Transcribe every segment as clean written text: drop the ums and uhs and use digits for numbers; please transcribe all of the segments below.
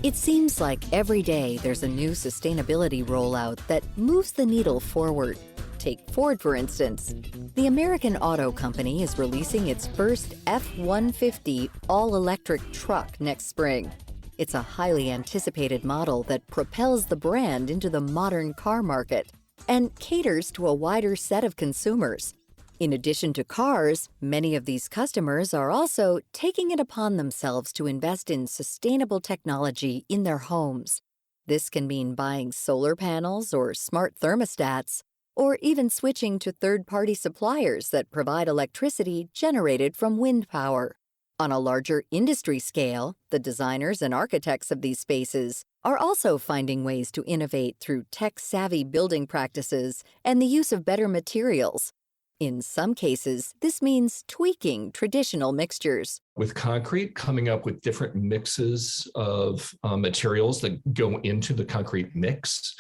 It seems like every day there's a new sustainability rollout that moves the needle forward. Take Ford, for instance. The American Auto Company is releasing its first F-150 all-electric truck next spring. It's a highly anticipated model that propels the brand into the modern car market and caters to a wider set of consumers. In addition to cars, many of these customers are also taking it upon themselves to invest in sustainable technology in their homes. This can mean buying solar panels or smart thermostats, or even switching to third-party suppliers that provide electricity generated from wind power. On a larger industry scale, the designers and architects of these spaces are also finding ways to innovate through tech-savvy building practices and the use of better materials. In some cases, this means tweaking traditional mixtures. With concrete, coming up with different mixes of materials that go into the concrete mix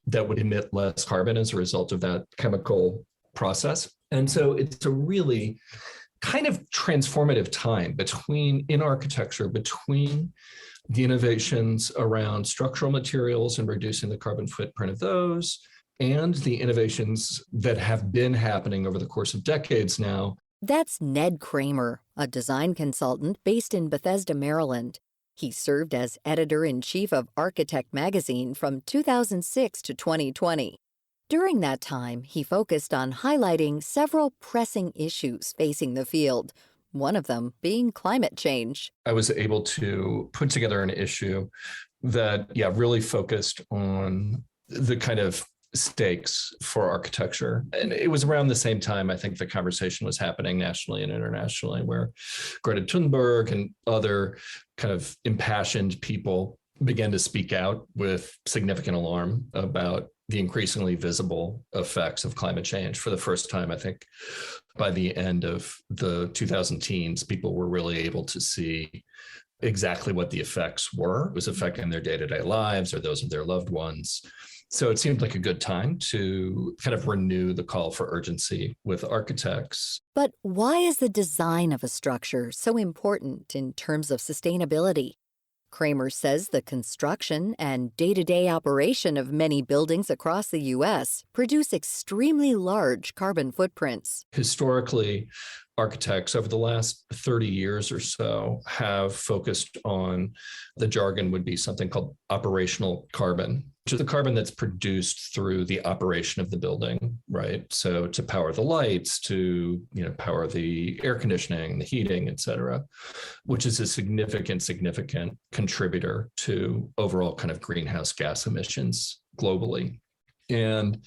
that would emit less carbon as a result of that chemical process. And so it's a really kind of transformative time in architecture, between the innovations around structural materials and reducing the carbon footprint of those, and the innovations that have been happening over the course of decades now. That's Ned Cramer, a design consultant based in Bethesda, Maryland. He served as editor-in-chief of Architect magazine from 2006 to 2020. During that time, he focused on highlighting several pressing issues facing the field, one of them being climate change. I was able to put together an issue that, really focused on the kind of stakes for architecture. And it was around the same time, I think, the conversation was happening nationally and internationally, where Greta Thunberg and other kind of impassioned people began to speak out with significant alarm about the increasingly visible effects of climate change. For the first time, I think, by the end of the 2010s, people were really able to see exactly what the effects were. It was affecting their day-to-day lives or those of their loved ones. So it seemed like a good time to kind of renew the call for urgency with architects. But why is the design of a structure so important in terms of sustainability? Cramer says the construction and day-to-day operation of many buildings across the U.S. produce extremely large carbon footprints. Historically, architects over the last 30 years or so have focused on, the jargon would be something called operational carbon, which is the carbon that's produced through the operation of the building, right? So to power the lights, to power the air conditioning, the heating, et cetera, which is a significant contributor to overall kind of greenhouse gas emissions globally. And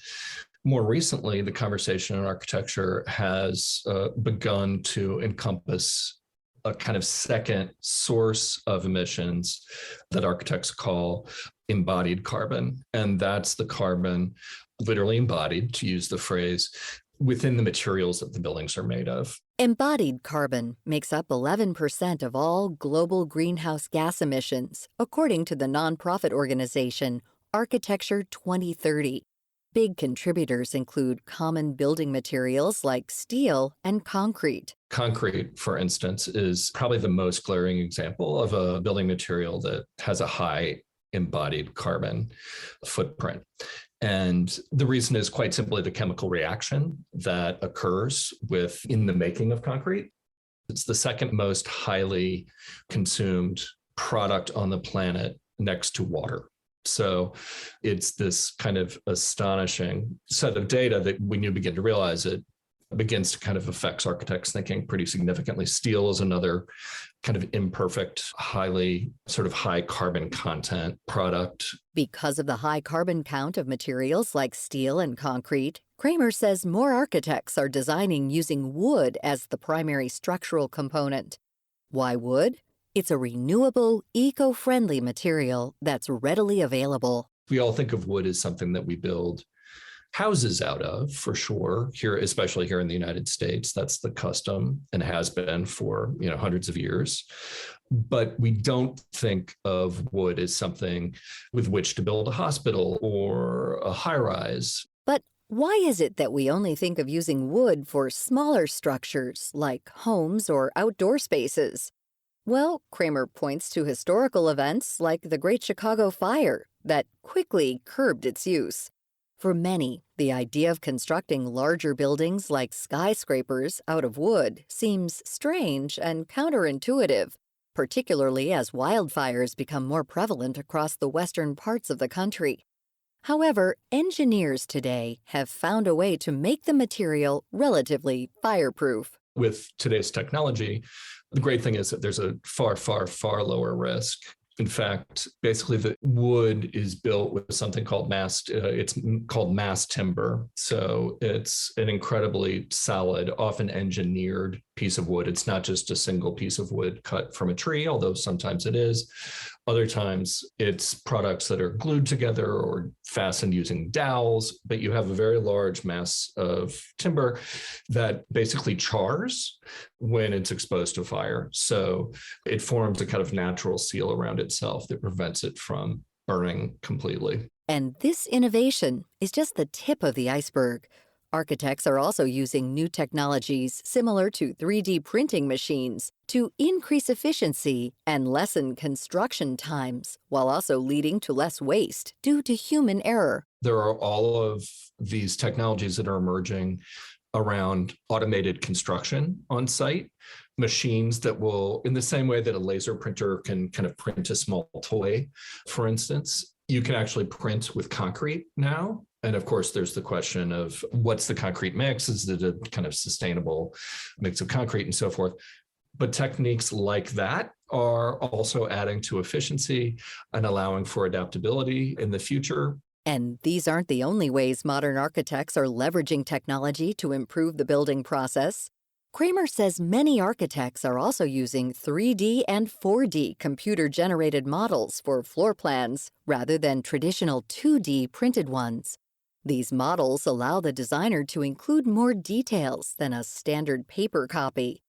more recently, the conversation in architecture has begun to encompass a kind of second source of emissions that architects call embodied carbon. And that's the carbon literally embodied, to use the phrase, within the materials that the buildings are made of. Embodied carbon makes up 11% of all global greenhouse gas emissions, according to the nonprofit organization Architecture 2030. Big contributors include common building materials like steel and concrete. Concrete, for instance, is probably the most glaring example of a building material that has a high embodied carbon footprint. And the reason is quite simply the chemical reaction that occurs in the making of concrete. It's the second most highly consumed product on the planet next to water. So it's this kind of astonishing set of data that when you begin to realize it begins to kind of affect architects' thinking pretty significantly. Steel is another kind of imperfect, high carbon content product. Because of the high carbon count of materials like steel and concrete, Cramer says more architects are designing using wood as the primary structural component. Why wood? It's a renewable, eco-friendly material that's readily available. We all think of wood as something that we build houses out of, for sure, here, especially here in the United States. That's the custom and has been for hundreds of years. But we don't think of wood as something with which to build a hospital or a high-rise. But why is it that we only think of using wood for smaller structures like homes or outdoor spaces? Well, Cramer points to historical events like the Great Chicago Fire that quickly curbed its use. For many, the idea of constructing larger buildings like skyscrapers out of wood seems strange and counterintuitive, particularly as wildfires become more prevalent across the western parts of the country. However, engineers today have found a way to make the material relatively fireproof. With today's technology, the great thing is that there's a far, far, far lower risk. In fact, basically the wood is built with something called it's called mass timber. So it's an incredibly solid, often engineered piece of wood. It's not just a single piece of wood cut from a tree, although sometimes it is. Other times it's products that are glued together or fastened using dowels, but you have a very large mass of timber that basically chars when it's exposed to fire. So it forms a kind of natural seal around itself that prevents it from burning completely. And this innovation is just the tip of the iceberg. Architects are also using new technologies similar to 3D printing machines to increase efficiency and lessen construction times, while also leading to less waste due to human error. There are all of these technologies that are emerging around automated construction on site, machines that will, in the same way that a laser printer can kind of print a small toy, for instance, you can actually print with concrete now. And of course, there's the question of what's the concrete mix? Is it a kind of sustainable mix of concrete and so forth? But techniques like that are also adding to efficiency and allowing for adaptability in the future. And these aren't the only ways modern architects are leveraging technology to improve the building process. Cramer says many architects are also using 3D and 4D computer-generated models for floor plans rather than traditional 2D printed ones. These models allow the designer to include more details than a standard paper copy.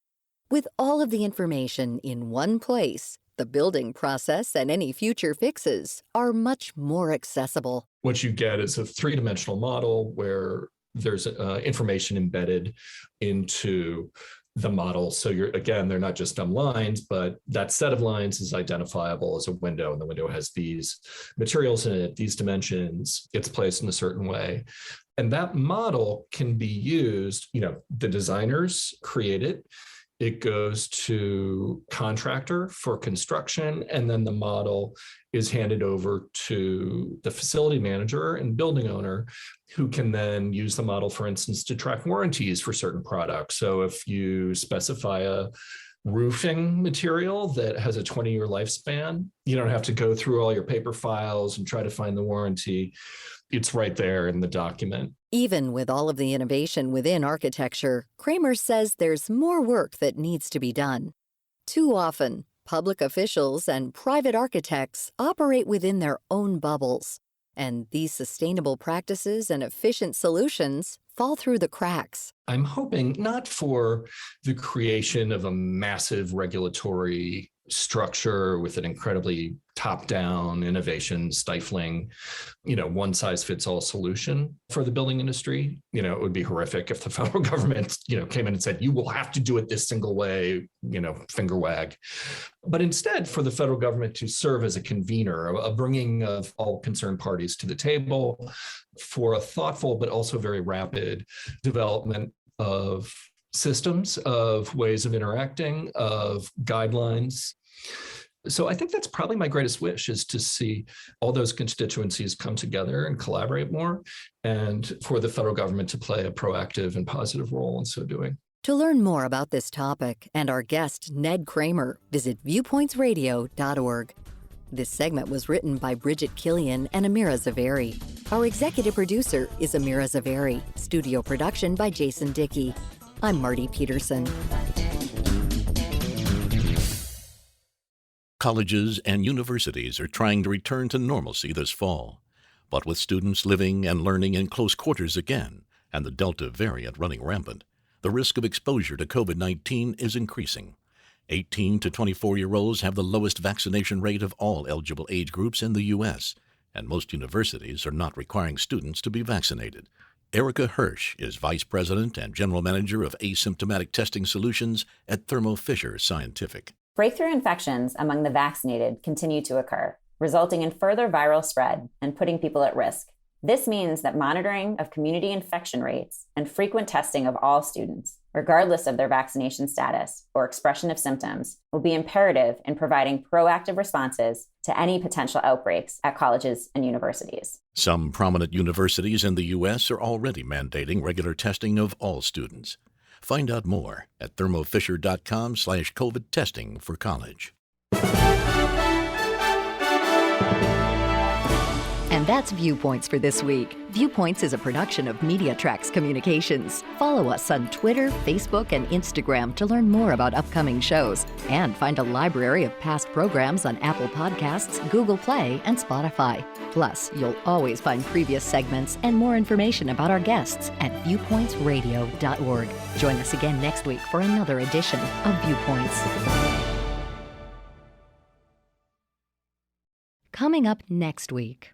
With all of the information in one place, the building process and any future fixes are much more accessible. What you get is a three-dimensional model where there's information embedded into the model. So they're not just dumb lines, but that set of lines is identifiable as a window, and the window has these materials in it, these dimensions, it's placed in a certain way. And that model can be used, the designers create it. It goes to contractor for construction, and then the model is handed over to the facility manager and building owner, who can then use the model, for instance, to track warranties for certain products. So if you specify a roofing material that has a 20-year lifespan, you don't have to go through all your paper files and try to find the warranty. It's right there in the document. Even with all of the innovation within architecture, Cramer says there's more work that needs to be done. Too often, public officials and private architects operate within their own bubbles, and these sustainable practices and efficient solutions fall through the cracks. I'm hoping not for the creation of a massive regulatory structure with an incredibly top-down, innovation stifling, one-size-fits-all solution for the building industry. It would be horrific if the federal government, came in and said, you will have to do it this single way, finger wag. But instead, for the federal government to serve as a convener, a bringing of all concerned parties to the table for a thoughtful but also very rapid development of systems, of ways of interacting, of guidelines. So I think that's probably my greatest wish, is to see all those constituencies come together and collaborate more, and for the federal government to play a proactive and positive role in so doing. To learn more about this topic and our guest, Ned Cramer, visit viewpointsradio.org. This segment was written by Bridget Killian and Amira Zaveri. Our executive producer is Amira Zaveri. Studio production by Jason Dickey. I'm Marty Peterson. Colleges and universities are trying to return to normalcy this fall. But with students living and learning in close quarters again, and the Delta variant running rampant, the risk of exposure to COVID-19 is increasing. 18 to 24-year-olds have the lowest vaccination rate of all eligible age groups in the U.S., and most universities are not requiring students to be vaccinated. Erica Hirsch is Vice President and General Manager of Asymptomatic Testing Solutions at Thermo Fisher Scientific. Breakthrough infections among the vaccinated continue to occur, resulting in further viral spread and putting people at risk. This means that monitoring of community infection rates and frequent testing of all students, regardless of their vaccination status or expression of symptoms, will be imperative in providing proactive responses to any potential outbreaks at colleges and universities. Some prominent universities in the U.S. are already mandating regular testing of all students. Find out more at thermofisher.com/COVID testing for college. And that's Viewpoints for this week. Viewpoints is a production of MediaTrax Communications. Follow us on Twitter, Facebook, and Instagram to learn more about upcoming shows and find a library of past programs on Apple Podcasts, Google Play, and Spotify. Plus, you'll always find previous segments and more information about our guests at viewpointsradio.org. Join us again next week for another edition of Viewpoints. Coming up next week.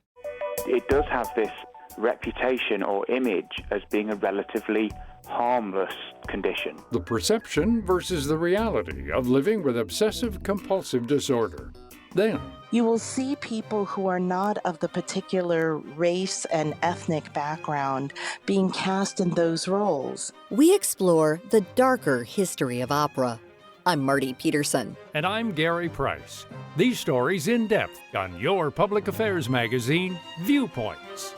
It does have this reputation or image as being a relatively harmless condition. The perception versus the reality of living with obsessive-compulsive disorder. Then, you will see people who are not of the particular race and ethnic background being cast in those roles. We explore the darker history of opera. I'm Marty Peterson. and I'm Gary Price. These stories in depth on your public affairs magazine, Viewpoints.